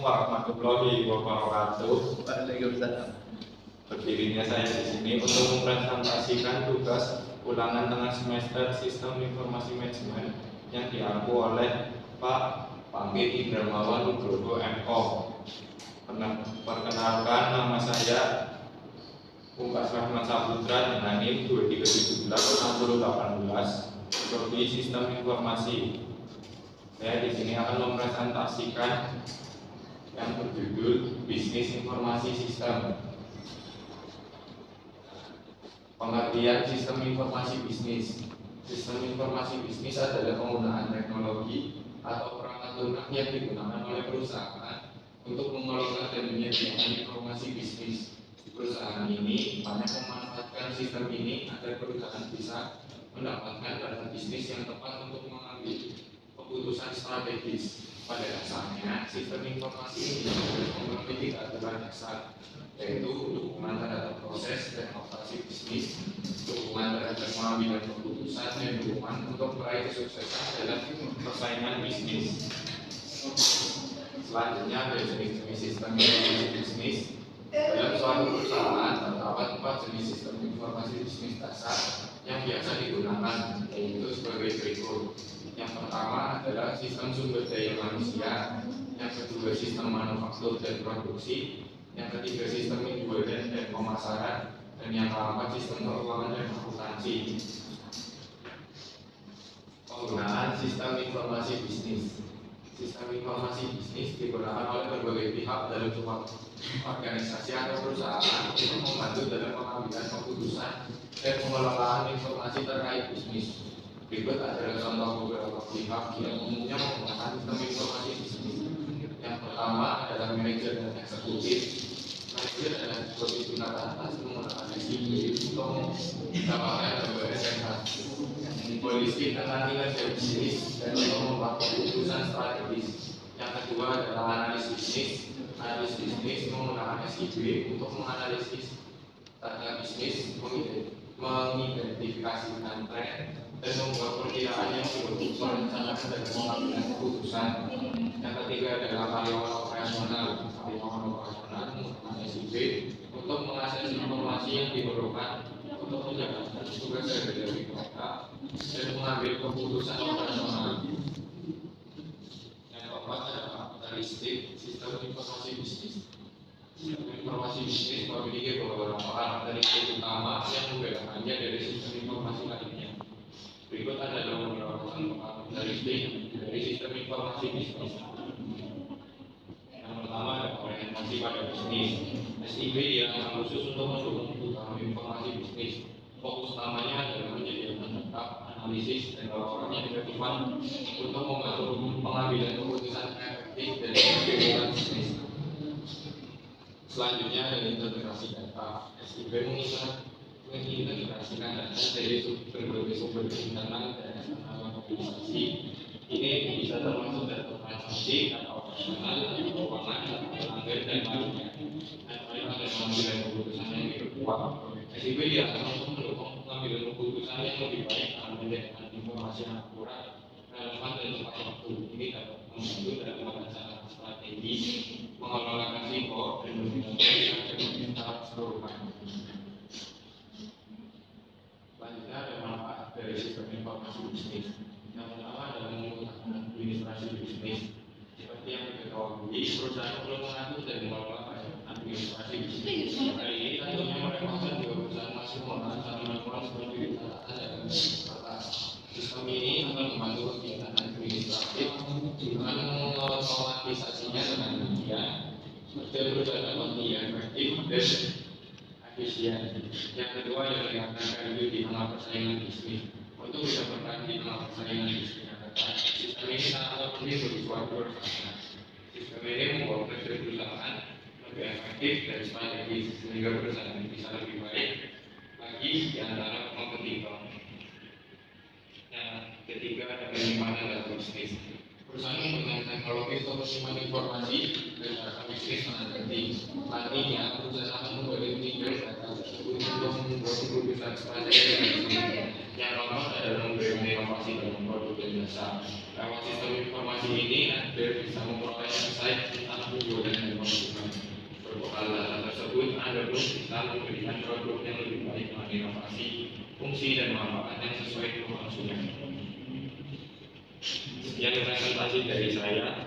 warahmatullahi wabarakatuh. Waalaikumsalam. Berdirinya saya di sini untuk mempresentasikan tugas ulangan tengah semester Sistem Informasi Manajemen yang diampu oleh Pak Panggil Indramawan Nugroho MO. Perkenalkan, nama saya Pungkas Rahmat Saputra dengan NIM 2317-6018, Prodi Sistem Informasi. Saya di sini akan mempresentasikan yang berjudul Bisnis Informasi Sistem. Pengertian sistem informasi bisnis. Sistem informasi bisnis adalah penggunaan teknologi atau perangkat lunak yang digunakan oleh perusahaan untuk mengelola dan menyediakan informasi bisnis. Perusahaan ini banyak memanfaatkan sistem ini agar perusahaan bisa mendapatkan data bisnis yang tepat untuk mengambil keputusan strategis. Pada dasarnya, sistem informasi ini memiliki aturan dasar, yaitu dukungan terhadap proses dan operasi bisnis, dukungan terhadap pengambilan keputusan, dan dukungan untuk meraih kesuksesan dalam persaingan bisnis. Selanjutnya ada jenis-jenis sistem informasi bisnis. Dalam suatu perusahaan terdapat 4 jenis sistem informasi bisnis dasar yang biasa digunakan, yaitu sebagai berikut. Yang pertama adalah sistem sumber daya manusia, yang kedua sistem manufaktur dan produksi, yang ketiga sistem penjualan dan pemasaran, dan yang keempat sistem keuangan dan akuntansi. Penggunaan sistem informasi bisnis. Sistem informasi bisnis digunakan oleh berbagai pihak dalam suatu organisasi atau perusahaan untuk membantu dalam pengambilan keputusan dan pengelolaan informasi terkait bisnis. Berikut adalah contoh beberapa pihak yang umumnya menggunakan sistem informasi bisnis. Yang pertama adalah manajer dan eksekutif. Manajer adalah seperti tingkat atas menggunakan SIP untuk mendapatkan gambaran yang khas. Holistik tentang kinerja bisnis dan untuk membuat keputusan strategis. Yang kedua adalah analis bisnis. Analis bisnis menggunakan SIP untuk menganalisis data bisnis, mengidentifikasikan tren, dan membuat perkiraan yang cukup merencanakan dan mengambil keputusan. Yang ketiga adalah karyawan operasional. Karyawan operasional menggunakan SIP untuk mengakses informasi yang diperlukan untuk menjalankan tugas dari mereka dan mengambil keputusan operasional. Yang keempat adalah kapitalistik, sistem informasi bisnis. Sistem informasi bisnis memiliki beberapa karakteristik utama yang membedakannya dari sistem informasi lainnya. Berikut adalah beberapa contoh karakteristik dari sistem informasi bisnis. Yang pertama adalah orientasi pada bisnis. SIP yang khusus untuk mendukung kebutuhan informasi bisnis. Fokus utamanya adalah menyediakan data, analisis, dan laporan yang relevan untuk membantu pengambilan keputusan efektif dan efektivitas bisnis. Selanjutnya adalah integrasi data. SIP mengintegrasikan data dari berbagai sumber internal dan eksternal organisasi. Ini bisa termasuk data transaksi, data operasional, data keuangan, data pelanggan, dan lainnya. Dan ada pengambilan keputusan yang diperkuat. SIP diatur untuk mendukung pengambilan keputusan yang lebih baik dalam menyediakan informasi yang akurat, relevan, dan tepat waktu. Ini dapat membantu dalam merancang strategi, mengelola risiko, dan menjaga secara keseluruhan. Selanjutnya ada manfaat dari sistem informasi bisnis. Yang pertama adalah memudahkan administrasi bisnis. Seperti yang diketahui, perusahaan perlu mengatur dan mengelola administrasi bisnis. Kali ini tentunya merepotkan juga perusahaan masih menggunakan salinan seperti catatan dan kertas. Sistem ini akan membantu kegiatan administratif dengan mengotomatisasinya dengan demikian agar perusahaan dapat lebih efektif dan efisien. Yang kedua adalah meningkatkan value di tengah persaingan bisnis. Untuk bisa bertahan di tengah persaingan bisnis yang ketat, sistem ini sangat penting bagi suatu perusahaan. Sistem ini membawa perusahaan lebih efektif dan strategis sehingga perusahaan bisa lebih baik lagi di antara kompetitor. Yang ketiga adalah penyimpanan data bisnis. Perusahaan menggunakan teknologi untuk menyimpan informasi dan data bisnis sangat penting. Nantinya perusahaan akan kembali meninggal data tersebut untuk membuat keputusan strategi. Yang keempat adalah memberikan inovasi dalam produk dan jasa. Lewat sistem informasi ini, Anda bisa memperoleh insight tentang tujuan dan konsumen. Berbekal data tersebut, Anda pun bisa memberikan produk yang lebih baik dengan inovasi, fungsi, dan manfaat yang sesuai dengan konsumen. Sekian presentasi dari saya.